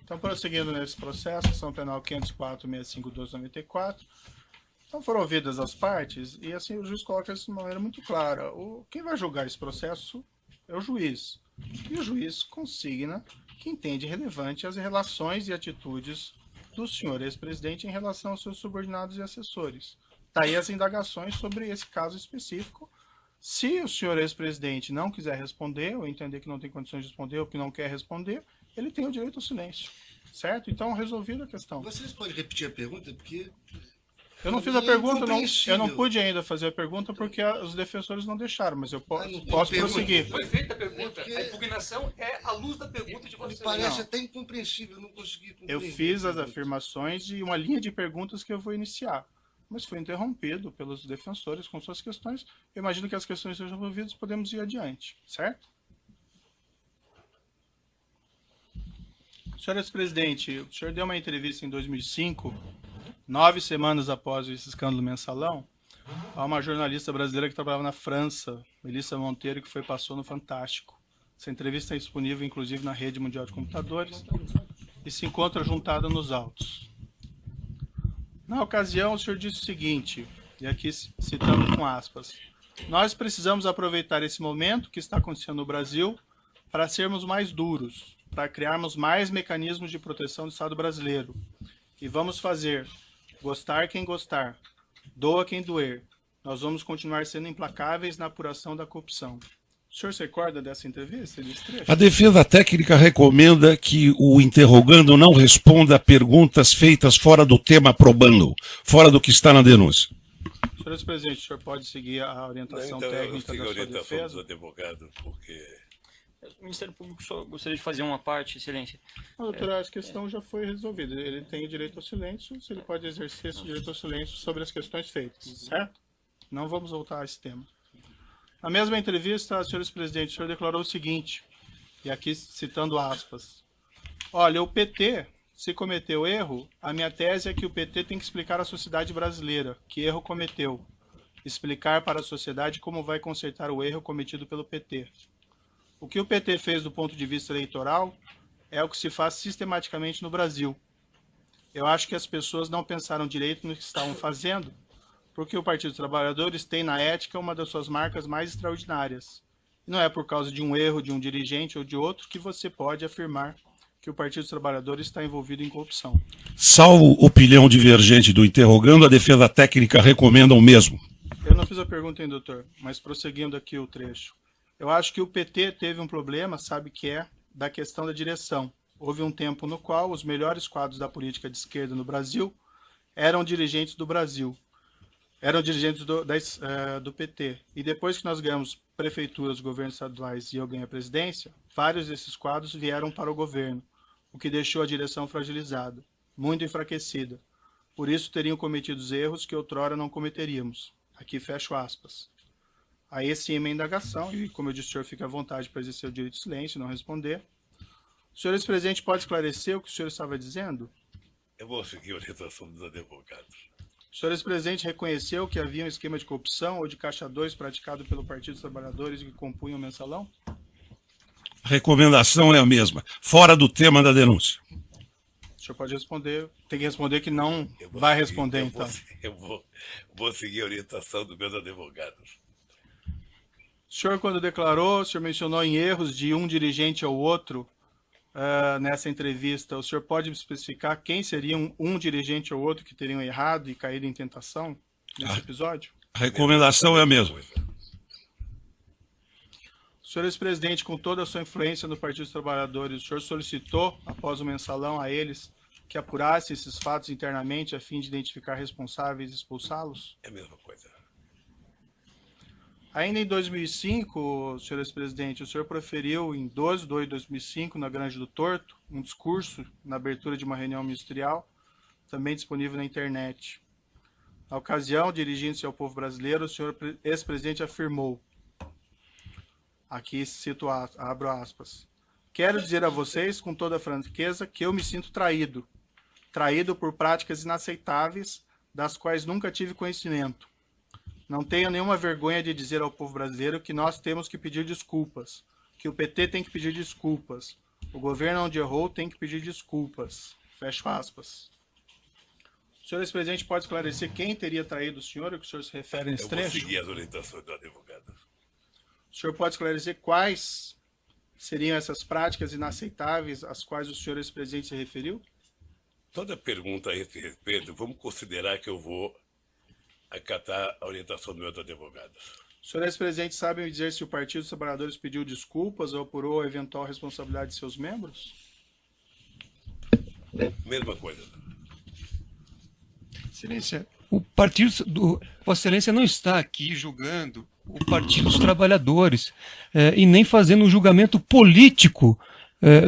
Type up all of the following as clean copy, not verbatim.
Então, prosseguindo nesse processo, ação penal 504.65.294, então foram ouvidas as partes e assim o juiz coloca isso de uma maneira muito clara. Quem vai julgar esse processo é o juiz. E o juiz consigna que entende relevante as relações e atitudes do senhor ex-presidente em relação aos seus subordinados e assessores. Daí as indagações sobre esse caso específico. Se o senhor ex-presidente não quiser responder, ou entender que não tem condições de responder, ou que não quer responder, ele tem o direito ao silêncio. Certo? Então, resolvida a questão. Vocês podem repetir a pergunta? Porque eu não fiz a pergunta, eu não pude ainda fazer a pergunta porque os defensores não deixaram, mas eu posso prosseguir. Foi feita a pergunta, a impugnação é à luz da pergunta de vocês. Me parece até incompreensível, eu não consegui compreender. Eu fiz as afirmações de uma linha de perguntas que eu vou iniciar, mas foi interrompido pelos defensores com suas questões. Eu imagino que as questões sejam resolvidas, podemos ir adiante, certo? Senhor ex-presidente, o senhor deu uma entrevista em 2005, 9 semanas após esse escândalo mensalão, a uma jornalista brasileira que trabalhava na França, Melissa Monteiro, que passou no Fantástico. Essa entrevista é disponível, inclusive, na Rede Mundial de Computadores e se encontra juntada nos autos. Na ocasião, o senhor disse o seguinte, e aqui citando com aspas, nós precisamos aproveitar esse momento que está acontecendo no Brasil para sermos mais duros, para criarmos mais mecanismos de proteção do Estado brasileiro. E vamos fazer, gostar quem gostar, doa quem doer. Nós vamos continuar sendo implacáveis na apuração da corrupção. O senhor se recorda dessa entrevista? A defesa técnica recomenda que o interrogando não responda a perguntas feitas fora do tema probando, fora do que está na denúncia. Senhor presidente, o senhor pode seguir a orientação técnica da sua defesa? Dos advogados, porque... O Ministério Público só gostaria de fazer uma parte, excelência. Doutor, a questão já foi resolvida. Ele tem o direito ao silêncio, se ele pode exercer esse direito ao silêncio sobre as questões feitas, certo? Não vamos voltar a esse tema. Na mesma entrevista, senhor presidente, o senhor declarou o seguinte, e aqui citando aspas, olha, o PT, se cometeu erro, a minha tese é que o PT tem que explicar à sociedade brasileira que erro cometeu, explicar para a sociedade como vai consertar o erro cometido pelo PT. O que o PT fez do ponto de vista eleitoral é o que se faz sistematicamente no Brasil. Eu acho que as pessoas não pensaram direito no que estavam fazendo, porque o Partido dos Trabalhadores tem na ética uma das suas marcas mais extraordinárias. E não é por causa de um erro de um dirigente ou de outro que você pode afirmar que o Partido dos Trabalhadores está envolvido em corrupção. Salvo opinião divergente do interrogando, a defesa técnica recomenda o mesmo. Eu não fiz a pergunta, hein, doutor, mas prosseguindo aqui o trecho. Eu acho que o PT teve um problema, sabe que é, da questão da direção. Houve um tempo no qual os melhores quadros da política de esquerda no Brasil eram dirigentes do Brasil. Eram dirigentes do PT. E depois que nós ganhamos prefeituras, governos estaduais e eu ganhei a presidência, vários desses quadros vieram para o governo, o que deixou a direção fragilizada, muito enfraquecida. Por isso teriam cometido erros que outrora não cometeríamos. Aqui fecho aspas. Aí sim é uma indagação, e como eu disse, o senhor fica à vontade para exercer o direito de silêncio e não responder. O senhor ex-presidente pode esclarecer o que o senhor estava dizendo? Eu vou seguir a orientação dos advogados. O senhor ex-presidente reconheceu que havia um esquema de corrupção ou de caixa 2 praticado pelo Partido dos Trabalhadores que compunham o mensalão? A recomendação é a mesma, fora do tema da denúncia. O senhor pode responder, tem que responder que não vai responder, então. Eu vou seguir a orientação dos meus advogados. O senhor, quando declarou, o senhor mencionou em erros de um dirigente ao outro nessa entrevista. O senhor pode especificar quem seria um dirigente ou outro que teriam errado e caído em tentação nesse episódio? A recomendação é a mesma. O senhor ex-presidente, com toda a sua influência no Partido dos Trabalhadores, o senhor solicitou, após o mensalão, a eles que apurasse esses fatos internamente a fim de identificar responsáveis e expulsá-los? É a mesma coisa. Ainda em 2005, senhor ex-presidente, o senhor proferiu em 12 de 2 de 2005, na Grande do Torto, um discurso na abertura de uma reunião ministerial, também disponível na internet. Na ocasião, dirigindo-se ao povo brasileiro, o senhor ex-presidente afirmou, aqui cito, abro aspas, quero dizer a vocês, com toda a franqueza, que eu me sinto traído por práticas inaceitáveis, das quais nunca tive conhecimento. Não tenho nenhuma vergonha de dizer ao povo brasileiro que nós temos que pedir desculpas, que o PT tem que pedir desculpas, O governo onde errou tem que pedir desculpas. Fecho aspas. O senhor ex-presidente pode esclarecer quem teria traído o senhor, o que o senhor se refere nesse Eu vou trecho? seguir as orientações do advogado. O senhor pode esclarecer quais seriam essas práticas inaceitáveis às quais o senhor ex-presidente se referiu? Toda pergunta a esse respeito, vamos considerar que eu vou acatar a orientação do meu advogado. O senhor ex-presidente sabe me dizer se o Partido dos Trabalhadores pediu desculpas ou apurou a eventual responsabilidade de seus membros? Mesma coisa. Excelência, o partido do Vossa Excelência não está aqui julgando o Partido dos Trabalhadores e nem fazendo um julgamento político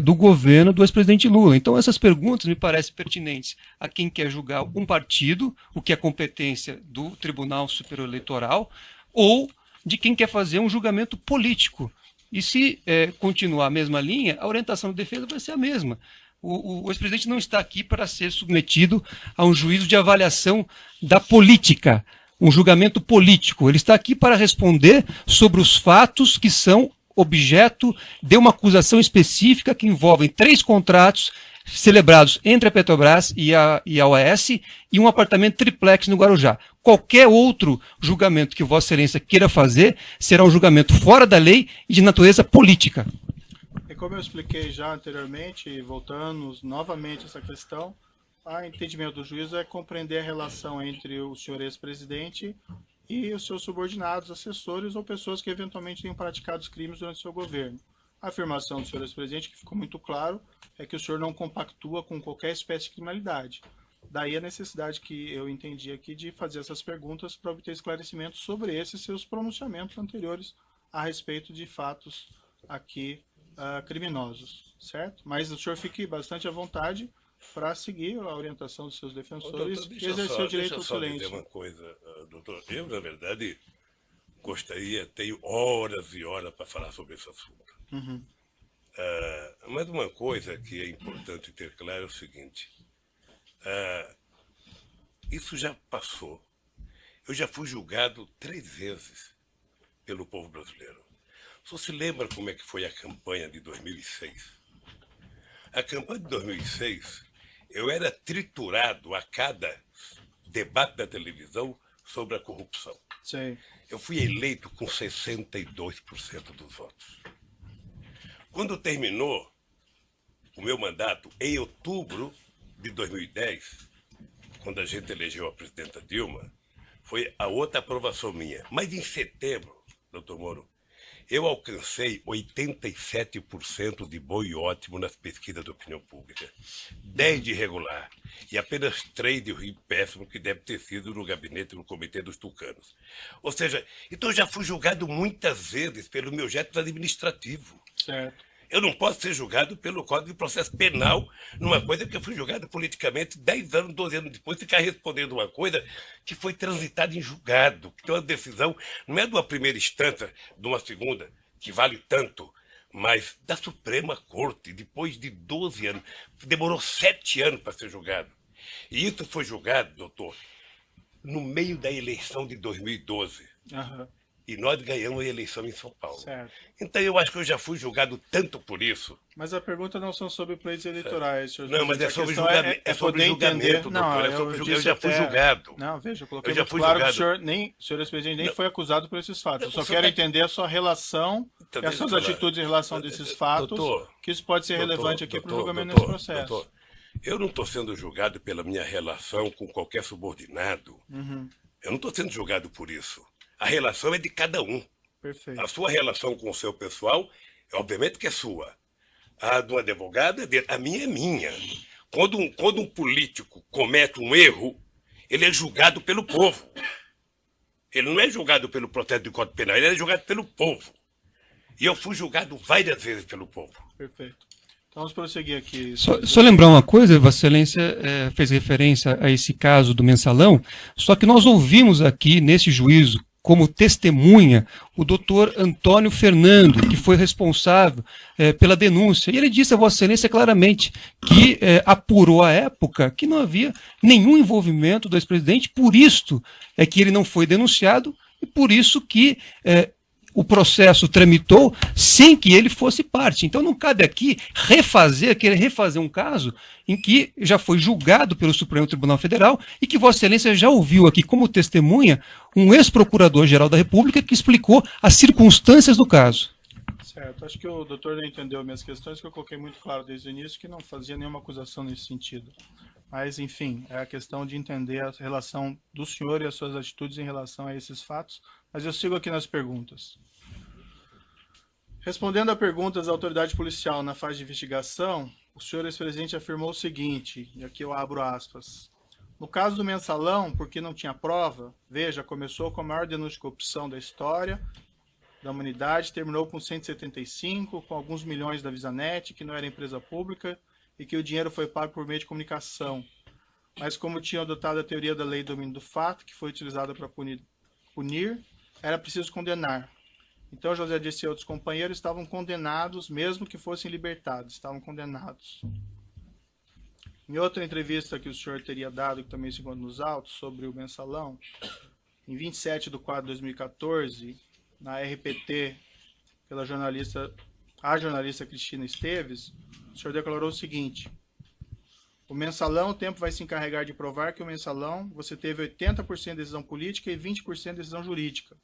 do governo do ex-presidente Lula. Então essas perguntas me parecem pertinentes a quem quer julgar um partido, o que é competência do Tribunal Superior Eleitoral, ou de quem quer fazer um julgamento político. E se continuar a mesma linha, a orientação de defesa vai ser a mesma. O ex-presidente não está aqui para ser submetido a um juízo de avaliação da política, um julgamento político. Ele está aqui para responder sobre os fatos que são objeto de uma acusação específica que envolvem 3 contratos celebrados entre a Petrobras e a OAS e um apartamento triplex no Guarujá. Qualquer outro julgamento que Vossa Excelência queira fazer será um julgamento fora da lei e de natureza política. E como eu expliquei já anteriormente, e voltando novamente a essa questão, o entendimento do juízo é compreender a relação entre o senhor ex-presidente e os seus subordinados, assessores ou pessoas que eventualmente tenham praticado os crimes durante o seu governo. A afirmação do senhor ex-presidente, que ficou muito claro, é que o senhor não compactua com qualquer espécie de criminalidade. Daí a necessidade que eu entendi aqui de fazer essas perguntas para obter esclarecimento sobre esses seus pronunciamentos anteriores a respeito de fatos aqui criminosos, certo? Mas o senhor fique bastante à vontade para seguir a orientação dos seus defensores e exercer o direito ao silêncio. Deixa eu só dizer uma coisa, doutor. Eu, na verdade, gostaria, tenho horas e horas para falar sobre esse assunto. Uhum. Mas uma coisa que é importante ter claro é o seguinte. Isso já passou. Eu já fui julgado 3 vezes pelo povo brasileiro. Você se lembra como é que foi a campanha de 2006? A campanha de 2006, eu era triturado a cada debate da televisão sobre a corrupção. Sim. Eu fui eleito com 62% dos votos. Quando terminou o meu mandato, em outubro de 2010, quando a gente elegeu a presidenta Dilma, foi a outra aprovação minha. Mas em setembro, doutor Moro, eu alcancei 87% de bom e ótimo nas pesquisas de opinião pública, 10 de regular e apenas 3 de ruim péssimo, que deve ter sido no gabinete do Comitê dos Tucanos. Ou seja, então eu já fui julgado muitas vezes pelo meu jeito administrativo. Certo. Eu não posso ser julgado pelo Código de Processo Penal numa coisa que eu fui julgado politicamente 10 anos, 12 anos depois, ficar respondendo uma coisa que foi transitada em julgado, que tem uma decisão, não é de uma primeira instância, de uma segunda, que vale tanto, mas da Suprema Corte, depois de 12 anos. Demorou 7 anos para ser julgado. E isso foi julgado, doutor, no meio da eleição de 2012. Uhum. E nós ganhamos a eleição em São Paulo. Certo. Então eu acho que eu já fui julgado tanto por isso. Mas a pergunta não são sobre pleitos eleitorais, senhor. Não, mas é A sobre questão julgamento. É sobre poder julgamento, entender. doutor. Não, É sobre julgamento. Eu já fui até- julgado. Não, veja, eu coloquei Eu já muito fui claro que julgado. o senhor ex-presidente nem Não. foi acusado por esses fatos. Eu só Não, quero tá- entender a sua relação Então, e as deixa suas eu falar. atitudes em relação a desses fatos, Doutor, que isso pode ser doutor, relevante aqui para o doutor, julgamento doutor, desse processo. doutor, eu não estou sendo julgado pela minha relação com qualquer subordinado. Uhum, Eu não estou sendo julgado por isso. A relação é de cada um. perfeito. A sua relação com o seu pessoal, obviamente que é sua. A do advogado é dele. A minha é minha. Quando um político comete um erro, ele é julgado pelo povo. Ele não é julgado pelo processo de Código Penal, ele é julgado pelo povo. E eu fui julgado várias vezes pelo povo. Perfeito. Então vamos prosseguir aqui. Só lembrar uma coisa, Vossa Excelência fez referência a esse caso do mensalão, só que nós ouvimos aqui nesse juízo como testemunha o doutor Antônio Fernando, que foi responsável pela denúncia. E ele disse a Vossa Excelência claramente que apurou à época que não havia nenhum envolvimento do ex-presidente, por isto é que ele não foi denunciado e por isso que o processo tramitou sem que ele fosse parte. Então não cabe aqui querer refazer um caso em que já foi julgado pelo Supremo Tribunal Federal e que Vossa Excelência já ouviu aqui como testemunha um ex-procurador-geral da República que explicou as circunstâncias do caso. Certo, acho que o doutor não entendeu minhas questões, que eu coloquei muito claro desde o início que não fazia nenhuma acusação nesse sentido. Mas, enfim, é a questão de entender a relação do senhor e as suas atitudes em relação a esses fatos. Mas eu sigo aqui nas perguntas. Respondendo a perguntas da autoridade policial na fase de investigação, o senhor ex-presidente afirmou o seguinte, e aqui eu abro aspas. No caso do mensalão, porque não tinha prova, veja, começou com a maior denúncia de corrupção da história da humanidade, terminou com 175, com alguns milhões da Visanet, que não era empresa pública, e que o dinheiro foi pago por meio de comunicação. Mas como tinham adotado a teoria da lei do domínio do fato, que foi utilizada para punir, era preciso condenar. Então José Dirceu e outros companheiros estavam condenados, mesmo que fossem libertados, estavam condenados. Em outra entrevista que o senhor teria dado, que também se encontra nos autos, sobre o mensalão, em 27/4 de 2014, na RPT, pela jornalista Cristina Esteves, o senhor declarou o seguinte: o mensalão, o tempo vai se encarregar de provar que o mensalão você teve 80% de decisão política e 20% de decisão jurídica.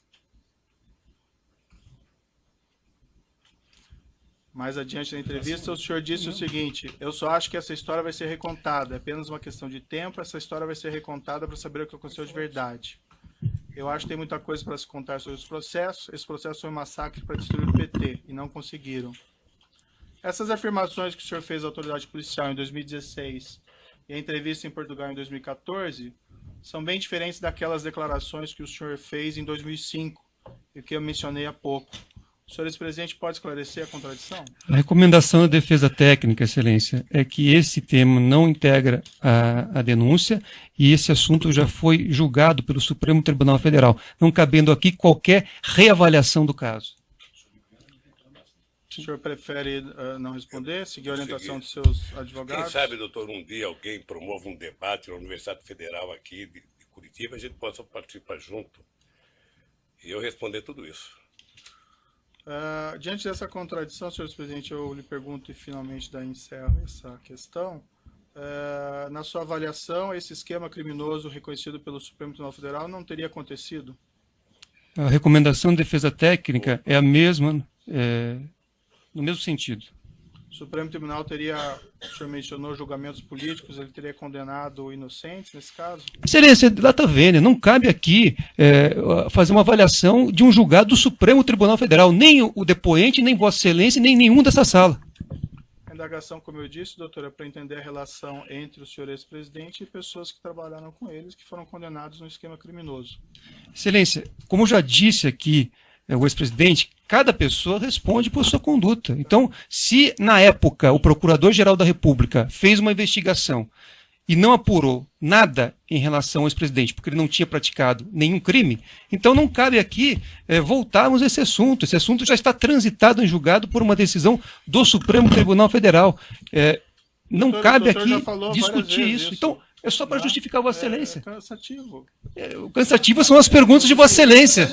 Mais adiante na entrevista, o senhor disse o seguinte: eu só acho que essa história vai ser recontada, é apenas uma questão de tempo, essa história vai ser recontada para saber o que aconteceu de verdade. Eu acho que tem muita coisa para se contar sobre os processos, esse processo foi um massacre para destruir o PT, e não conseguiram. Essas afirmações que o senhor fez à autoridade policial em 2016 e a entrevista em Portugal em 2014 são bem diferentes daquelas declarações que o senhor fez em 2005 e que eu mencionei há pouco. O senhor ex-presidente pode esclarecer a contradição? A recomendação da defesa técnica, Excelência, é que esse tema não integra a denúncia e esse assunto já foi julgado pelo Supremo Tribunal Federal, não cabendo aqui qualquer reavaliação do caso. O senhor prefere não responder, seguir a orientação dos seus advogados? Quem sabe, doutor, um dia alguém promove um debate na Universidade Federal aqui de Curitiba, a gente possa participar junto e eu responder tudo isso. Diante dessa contradição, senhor presidente, eu lhe pergunto e finalmente daí encerro essa questão. Na sua avaliação, esse esquema criminoso reconhecido pelo Supremo Tribunal Federal não teria acontecido? A recomendação de defesa técnica é a mesma, no mesmo sentido. O Supremo Tribunal teria, o senhor mencionou julgamentos políticos, ele teria condenado inocentes nesse caso? Excelência, data vênia, não cabe aqui fazer uma avaliação de um julgado do Supremo Tribunal Federal, nem o depoente, nem Vossa Excelência, nem nenhum dessa sala. A indagação, como eu disse, doutora, é para entender a relação entre o senhor ex-presidente e pessoas que trabalharam com eles, que foram condenados no esquema criminoso. Excelência, como eu já disse aqui, o ex-presidente, cada pessoa responde por sua conduta. Então, se na época o Procurador-Geral da República fez uma investigação e não apurou nada em relação ao ex-presidente, porque ele não tinha praticado nenhum crime, então não cabe aqui voltarmos a esse assunto. Esse assunto já está transitado em julgado por uma decisão do Supremo Tribunal Federal. Não cabe aqui discutir isso. Então, é só para justificar Vossa Excelência. É cansativo. Cansativas são as perguntas de Vossa Excelência.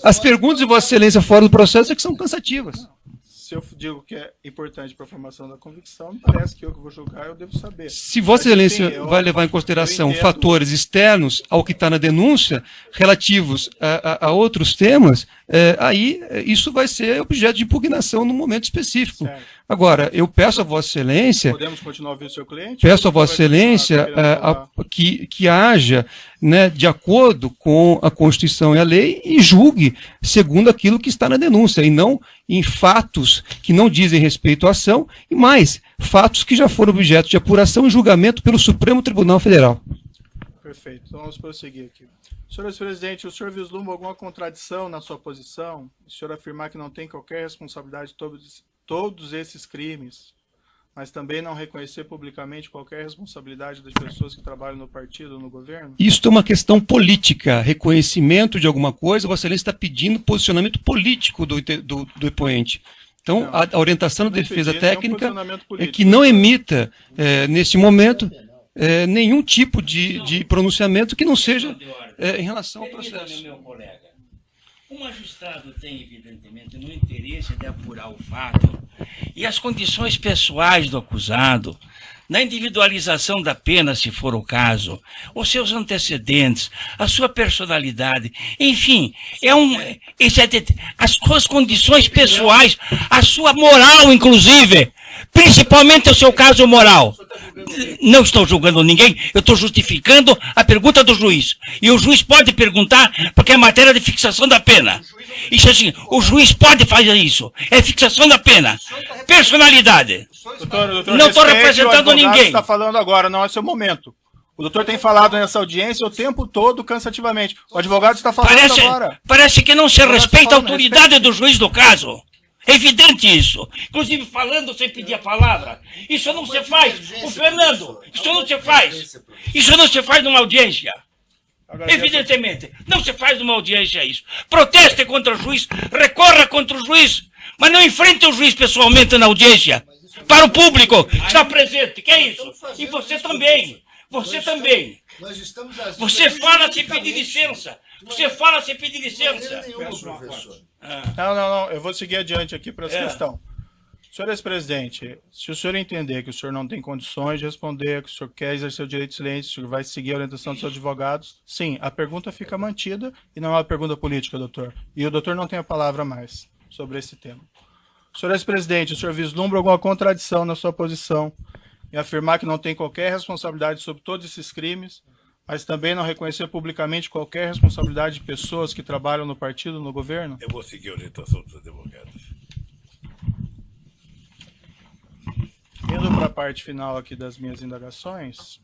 As perguntas de Vossa Excelência fora do processo é que são cansativas. Se eu digo que é importante para a formação da convicção, me parece que eu que vou julgar, eu devo saber. Se Vossa Excelência vai levar em consideração fatores externos ao que está na denúncia, relativos a outros temas, aí isso vai ser objeto de impugnação num momento específico. Certo. Agora, eu peço a Vossa Excelência... Podemos continuar ouvindo o seu cliente? Peço a Vossa Excelência que haja, né, de acordo com a Constituição e a lei e julgue segundo aquilo que está na denúncia, e não em fatos que não dizem respeito à ação, e mais, fatos que já foram objeto de apuração e julgamento pelo Supremo Tribunal Federal. Perfeito, então vamos prosseguir aqui. Senhor ex-presidente, o senhor vislumbra alguma contradição na sua posição? O senhor afirmar que não tem qualquer responsabilidade de todos esses crimes, mas também não reconhecer publicamente qualquer responsabilidade das pessoas que trabalham no partido, no governo? Isso é uma questão política, reconhecimento de alguma coisa. Vossa Excelência está pedindo posicionamento político do depoente. Então, não, a orientação da defesa técnica é que não político. emita, neste momento, nenhum tipo de pronunciamento que não seja em relação ao processo. O magistrado tem, evidentemente, no interesse de apurar o fato e as condições pessoais do acusado, na individualização da pena, se for o caso, os seus antecedentes, a sua personalidade, enfim, as suas condições pessoais, a sua moral, inclusive, principalmente o seu caso moral. Não estou julgando ninguém, eu estou justificando a pergunta do juiz. E o juiz pode perguntar, porque é matéria de fixação da pena. Isso assim, o juiz pode fazer isso. É fixação da pena. Personalidade. Doutor, Não estou representando ninguém. Está falando agora, não é seu momento. O doutor tem falado nessa audiência o tempo todo cansativamente. O advogado está falando agora. Parece que não se respeita a autoridade do juiz do caso. É evidente isso. Inclusive falando sem pedir a palavra. Isso não se faz. O Fernando, isso não se faz. Isso não se faz numa audiência. Evidentemente. Não se faz numa audiência isso. Proteste contra o juiz, recorra contra o juiz, mas não enfrente o juiz pessoalmente na audiência. Para o público que está presente. Que é isso? E você também. Você também. Você fala sem pedir licença. Você fala sem pedir licença. Não. Eu vou seguir adiante aqui para essa questão. Senhor ex-presidente, se o senhor entender que o senhor não tem condições de responder, que o senhor quer exercer o direito de silêncio, o senhor vai seguir a orientação dos seus advogados, sim, a pergunta fica mantida e não é uma pergunta política, doutor. E o doutor não tem a palavra mais sobre esse tema. Senhor ex-presidente, o senhor vislumbra alguma contradição na sua posição em afirmar que não tem qualquer responsabilidade sobre todos esses crimes, mas também não reconhecer publicamente qualquer responsabilidade de pessoas que trabalham no partido, no governo? Eu vou seguir a orientação dos advogados. Indo para a parte final aqui das minhas indagações,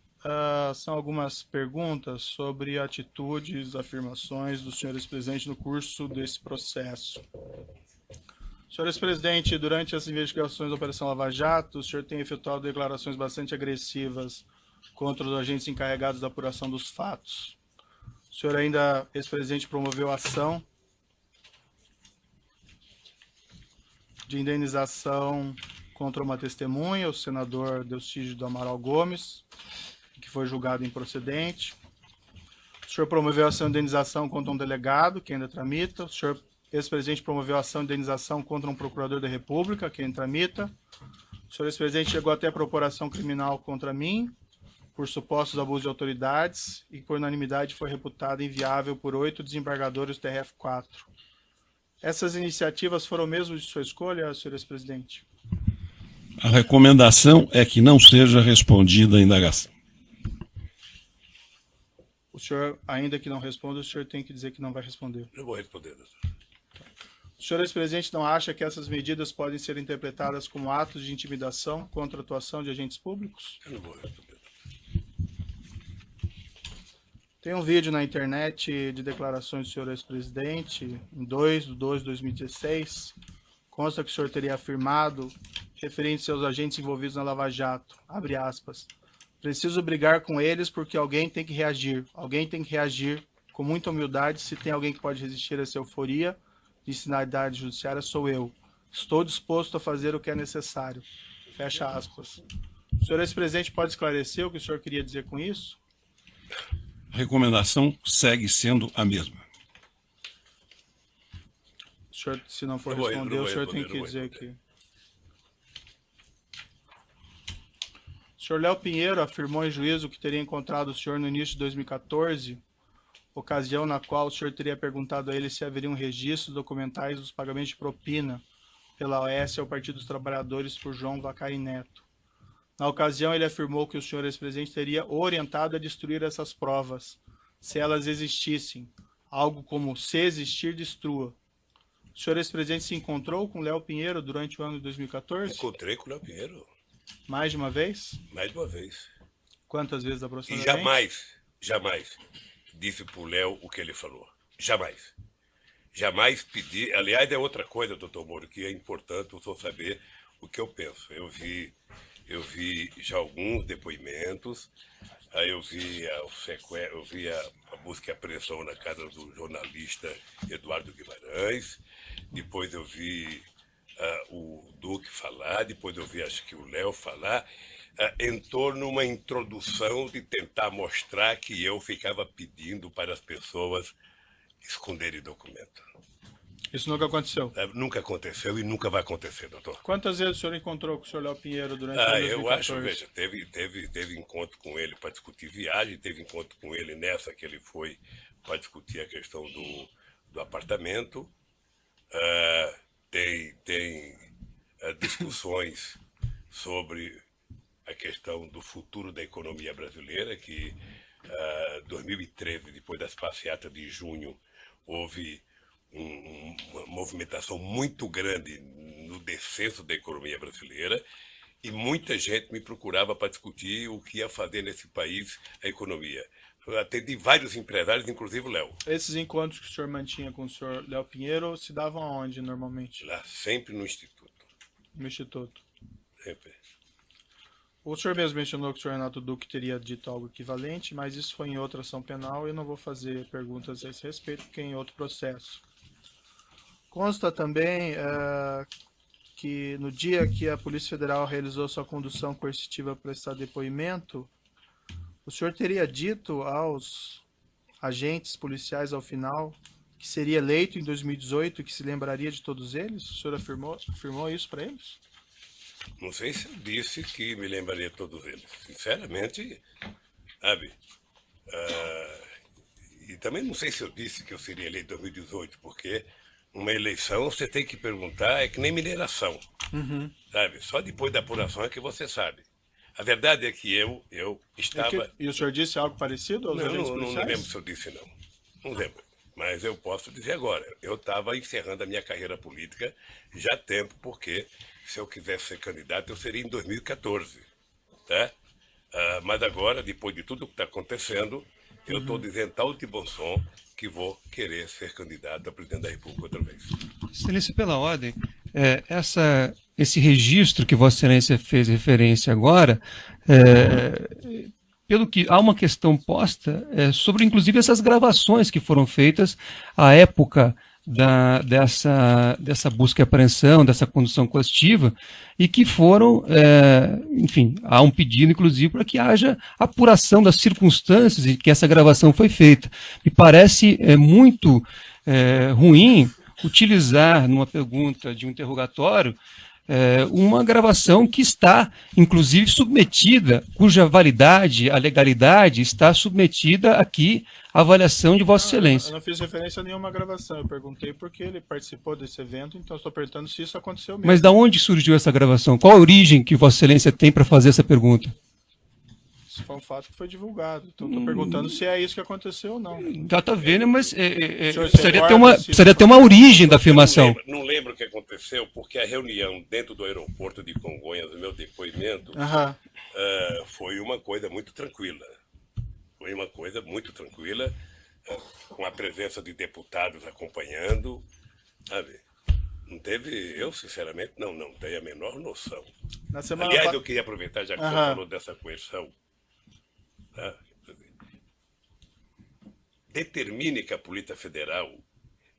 são algumas perguntas sobre atitudes, afirmações do senhor ex-presidente no curso desse processo. Senhor ex-presidente, durante as investigações da Operação Lava Jato, o senhor tem efetuado declarações bastante agressivas contra os agentes encarregados da apuração dos fatos. O senhor ainda, ex-presidente, promoveu ação de indenização contra uma testemunha, o senador Delcídio do Amaral Gomes, que foi julgado improcedente. O senhor promoveu ação de indenização contra um delegado, que ainda tramita. O senhor, ex-presidente, promoveu ação de indenização contra um procurador da República, que ainda tramita. O senhor, ex-presidente, chegou até a propor ação criminal contra mim, por supostos abusos de autoridades, e por unanimidade foi reputada inviável por 8 desembargadores do TRF4. Essas iniciativas foram mesmo de sua escolha, senhor ex-presidente? A recomendação é que não seja respondida a indagação. O senhor, ainda que não responda, o senhor tem que dizer que não vai responder. Eu vou responder, doutor. O senhor, ex-presidente, não acha que essas medidas podem ser interpretadas como atos de intimidação contra a atuação de agentes públicos? Eu não vou responder. Tem um vídeo na internet de declarações do senhor ex-presidente, em 2/12/2016, consta que o senhor teria afirmado, referente seus agentes envolvidos na Lava Jato, abre aspas, preciso brigar com eles porque alguém tem que reagir com muita humildade, se tem alguém que pode resistir a essa euforia de sinalidade judiciária, sou eu. Estou disposto a fazer o que é necessário. Fecha aspas. O senhor ex-presidente pode esclarecer o que o senhor queria dizer com isso? A recomendação segue sendo a mesma. O senhor, se não for responder, o senhor tem que dizer aqui. O senhor Léo Pinheiro afirmou em juízo que teria encontrado o senhor no início de 2014, ocasião na qual o senhor teria perguntado a ele se haveria um registro documentais dos pagamentos de propina pela OAS ao Partido dos Trabalhadores por João Vacari Neto. Na ocasião, ele afirmou que o senhor ex-presidente teria orientado a destruir essas provas, se elas existissem, algo como se existir, destrua. O senhor ex-presidente se encontrou com Léo Pinheiro durante o ano de 2014? Encontrei com o Léo Pinheiro. Mais de uma vez? Mais de uma vez. Quantas vezes E aproximadamente? jamais disse pro Léo o que ele falou. Jamais. Jamais pedi. Aliás, é outra coisa, doutor Moro, que é importante o senhor saber o que eu penso. Eu vi já alguns depoimentos, aí eu vi a busca e apreensão na casa do jornalista Eduardo Guimarães, depois eu vi o Duque falar, depois eu vi acho que o Léo falar, em torno de uma introdução de tentar mostrar que eu ficava pedindo para as pessoas esconderem documento. Isso nunca aconteceu. Nunca aconteceu e nunca vai acontecer, doutor. Quantas vezes o senhor encontrou com o senhor Léo Pinheiro durante o Ah, ano de eu 2014? acho, veja, teve encontro com ele para discutir viagem, teve encontro com ele nessa que ele foi para discutir a questão do apartamento. Tem discussões sobre a questão do futuro da economia brasileira, que 2013, depois das passeatas de junho, houve uma movimentação muito grande no descenso da economia brasileira e muita gente me procurava para discutir o que ia fazer nesse país a economia. Eu atendi vários empresários, inclusive o Léo. Esses encontros que o senhor mantinha com o senhor Léo Pinheiro se davam aonde, normalmente? Lá, sempre no Instituto. No Instituto. Sempre. O senhor mesmo mencionou que o senhor Renato Duque teria dito algo equivalente, mas isso foi em outra ação penal e eu não vou fazer perguntas a esse respeito, porque é em outro processo. Consta também que no dia que a Polícia Federal realizou sua condução coercitiva para prestar depoimento, o senhor teria dito aos agentes policiais ao final que seria eleito em 2018 e que se lembraria de todos eles? O senhor afirmou isso para eles? Não sei se eu disse que me lembraria de todos eles. Sinceramente, sabe? E também não sei se eu disse que eu seria eleito em 2018, porque uma eleição você tem que perguntar, é que nem mineração. Sabe? Só depois da apuração é que você sabe. A verdade é que eu estava... E o senhor disse algo parecido aos agentes Não policiais? lembro se eu disse não. Não lembro. Mas eu posso dizer agora. Eu estava encerrando a minha carreira política já há tempo, porque se eu quisesse ser candidato, eu seria em 2014. Tá? Mas agora, depois de tudo que está acontecendo, eu estou dizendo tal de bom som que vou querer ser candidato a presidente da República outra vez. Excelência, pela ordem, esse registro que Vossa Excelência fez referência agora, pelo que há uma questão posta sobre, inclusive, essas gravações que foram feitas à época dessa busca e apreensão, dessa condução coercitiva, e que foram, enfim, há um pedido, inclusive, para que haja apuração das circunstâncias em que essa gravação foi feita. Me parece muito ruim utilizar, numa pergunta de um interrogatório, uma gravação que está, inclusive, submetida, cuja validade, a legalidade, está submetida aqui à avaliação de Vossa Excelência. Eu não fiz referência a nenhuma gravação, eu perguntei porque ele participou desse evento, então estou perguntando se isso aconteceu mesmo. Mas de onde surgiu essa gravação? Qual a origem que Vossa Excelência tem para fazer essa pergunta? Isso foi um fato que foi divulgado, então estou perguntando se é isso que aconteceu ou não. Está vendo, mas precisaria precisaria ter uma origem da afirmação. Não lembro o que aconteceu, porque a reunião dentro do aeroporto de Congonhas, o meu depoimento, foi uma coisa muito tranquila. Foi uma coisa muito tranquila, com a presença de deputados acompanhando, sabe? Não teve, eu sinceramente não tenho a menor noção. Aliás, eu queria aproveitar, já que você falou dessa coerção, tá? Determine que a Polícia Federal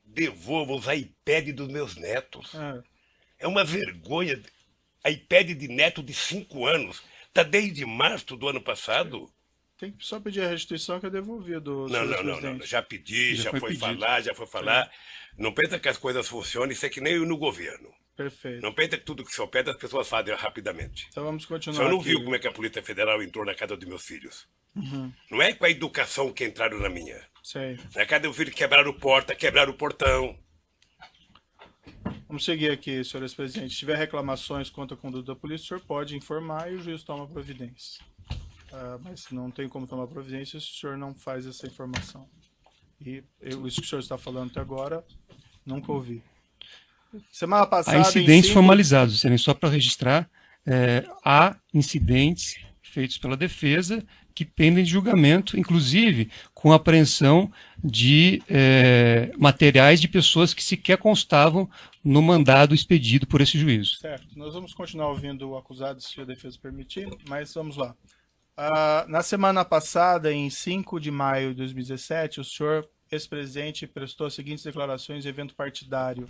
devolva os iPads dos meus netos. É uma vergonha. iPad de neto de 5 anos. Está desde março do ano passado. Tem que só pedir a restituição que é devolvido. Não. Já pedi, já foi falar. Não pensa que as coisas funcionam, isso é que nem no governo. Perfeito. Não pensa que tudo que o senhor pede as pessoas fazem rapidamente. Então vamos continuar. O senhor não aqui. viu como é que a Polícia Federal entrou na casa dos meus filhos? Não é com a educação que entraram na minha. Sei. Na casa do meu filho quebraram porta, quebraram o portão. Vamos seguir aqui, senhores presidentes. Se tiver reclamações contra a conduta da polícia, o senhor pode informar e o juiz toma providência. Mas não tem como tomar providência se o senhor não faz essa informação. E isso que o senhor está falando até agora, nunca ouvi. Semana passada... Há incidentes formalizados, só para registrar, há incidentes feitos pela defesa que pendem de julgamento, inclusive com apreensão de materiais de pessoas que sequer constavam no mandado expedido por esse juízo. Certo. Nós vamos continuar ouvindo o acusado, se a defesa permitir, mas vamos lá. Na semana passada, em 5 de maio de 2017, o senhor, ex-presidente, prestou as seguintes declarações em evento partidário.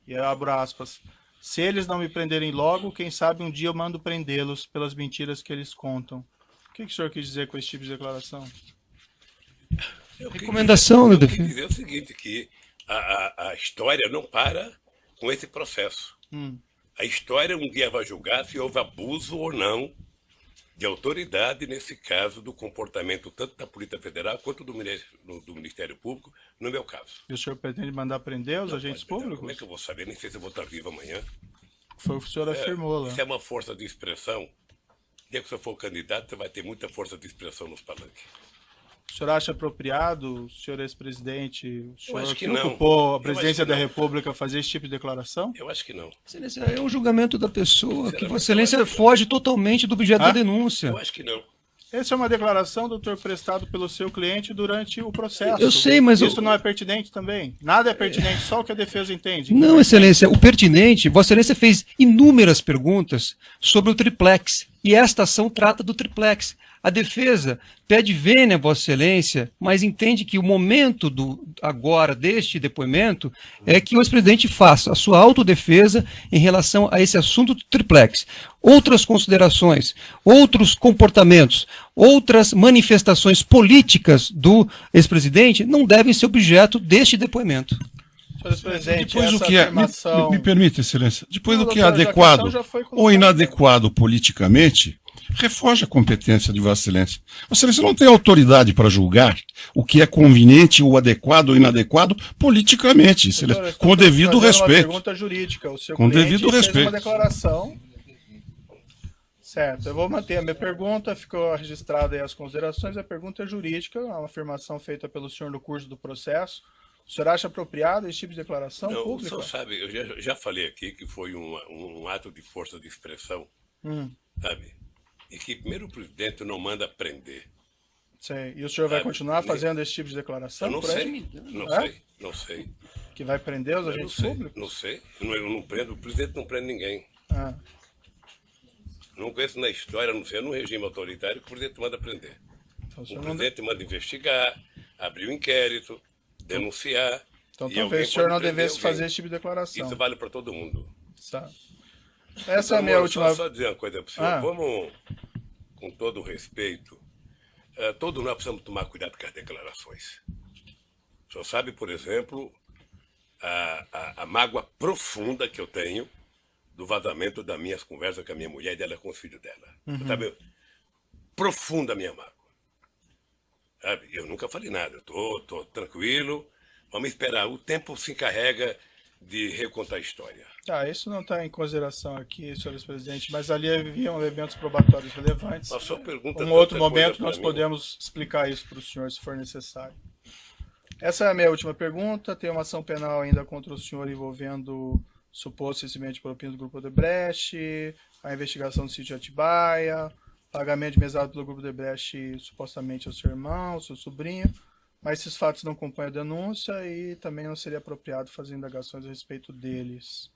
E eu abro aspas. Se eles não me prenderem logo, quem sabe um dia eu mando prendê-los pelas mentiras que eles contam. O que o senhor quis dizer com esse tipo de declaração? Recomendação da defesa. Eu quis dizer o seguinte, que a história não para com esse processo. A história um dia vai julgar se houve abuso ou não de autoridade, nesse caso, do comportamento tanto da Polícia Federal quanto do Ministério Público, no meu caso. E o senhor pretende mandar prender os Não agentes pode, públicos? Como é que eu vou saber? Nem sei se eu vou estar vivo amanhã. Foi o que o senhor afirmou lá. Isso é uma força de expressão. O dia que você for candidato, você vai ter muita força de expressão nos palanques. O senhor acha apropriado, o senhor ex-presidente, o senhor acho que que não. ocupou a Eu presidência acho que da não. República fazer esse tipo de declaração? Eu acho que não. Excelência, é um julgamento da pessoa que Sinceramente, Vossa Excelência eu acho que foge totalmente do objeto da Ah? denúncia. Eu acho que não. Essa é uma declaração, doutor, prestado pelo seu cliente durante o processo. Eu sei, mas isso não é pertinente também? Nada é pertinente, só o que a defesa entende. Não, Excelência, o pertinente, Vossa Excelência fez inúmeras perguntas sobre o triplex, e esta ação trata do triplex. A defesa pede vênia, Vossa Excelência, mas entende que o momento agora deste depoimento é que o ex-presidente faça a sua autodefesa em relação a esse assunto do triplex. Outras considerações, outros comportamentos, outras manifestações políticas do ex-presidente não devem ser objeto deste depoimento. Senhor presidente, Depois o essa que é, afirmação... me permite, Excelência, depois Não, do que é doutor, já que a adequado questão já foi ou colocada. inadequado politicamente, refoge a competência de Vossa Excelência. Vossa Excelência não tem autoridade para julgar o que é conveniente ou adequado ou inadequado politicamente, Excelência, Doutor, eu com o estou devido fazendo uma respeito. pergunta jurídica. O seu Com cliente devido fez respeito. uma declaração. Certo, eu vou manter a minha pergunta, ficou registrada aí as considerações. A pergunta é jurídica, é uma afirmação feita pelo senhor no curso do processo. O senhor acha apropriado esse tipo de declaração Não, o pública? senhor sabe, eu já falei aqui que foi um ato de força de expressão, sabe? E que primeiro o presidente não manda prender. Sei. E o senhor vai Sabe, continuar nem- fazendo esse tipo de declaração? Eu não por aí? sei, não É? sei, não sei. Que vai prender os Eu não agentes sei, públicos? não sei. Eu não prendo, o presidente não prende ninguém. Ah, Não conheço na história, não sei, num regime autoritário que o presidente manda prender. então o O senhor não... presidente manda investigar, abrir um inquérito, denunciar. Então e talvez alguém o senhor pode não prender devesse alguém. fazer esse tipo de declaração. Isso vale para todo mundo. Tá. Essa é a minha Doutor Moro, última... Só dizer uma coisa para o senhor. Ah. Vamos, com todo o respeito, todos nós precisamos tomar cuidado com as declarações. O senhor sabe, por exemplo, a mágoa profunda que eu tenho do vazamento das minhas conversas com a minha mulher e dela com os filhos dela. Sabe? Profunda a minha mágoa. Sabe? Eu nunca falei nada. Eu tô tranquilo. Vamos esperar. O tempo se encarrega de recontar a história. Tá, isso não está em consideração aqui, senhor presidente, mas ali haviam elementos probatórios relevantes. Mas só pergunta Um outro tanta coisa momento pra nós mim. podemos explicar isso para o senhor, se for necessário. Essa é a minha última pergunta. Tem uma ação penal ainda contra o senhor envolvendo suposto recebimento de propina do Grupo Odebrecht, a investigação do sítio Atibaia, pagamento de mesada pelo Grupo Odebrecht supostamente ao seu irmão, ao seu sobrinho, mas esses fatos não compõem a denúncia e também não seria apropriado fazer indagações a respeito deles.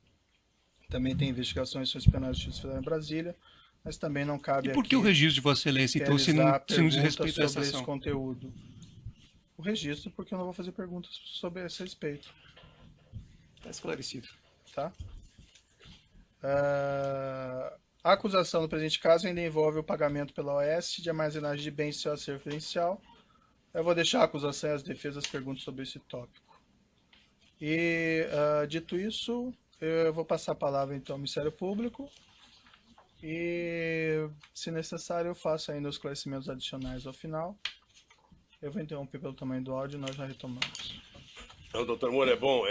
Também tem investigações sobre penais de justiça federal em Brasília, mas também não cabe E por que aqui o registro de Vossa Excelência, então, se não realizar diz perguntas respeito a essa sobre esse ação? conteúdo? O registro, porque eu não vou fazer perguntas sobre esse respeito, Está esclarecido. tá? A acusação no presente caso ainda envolve o pagamento pela OAS de armazenagem de bens sem acervo referencial. Eu vou deixar a acusação e as defesas perguntas sobre esse tópico. E, dito isso, eu vou passar a palavra então ao Ministério Público e, se necessário, eu faço ainda os esclarecimentos adicionais ao final. Eu vou interromper pelo tamanho do áudio e nós já retomamos. Então, doutor Moro, é bom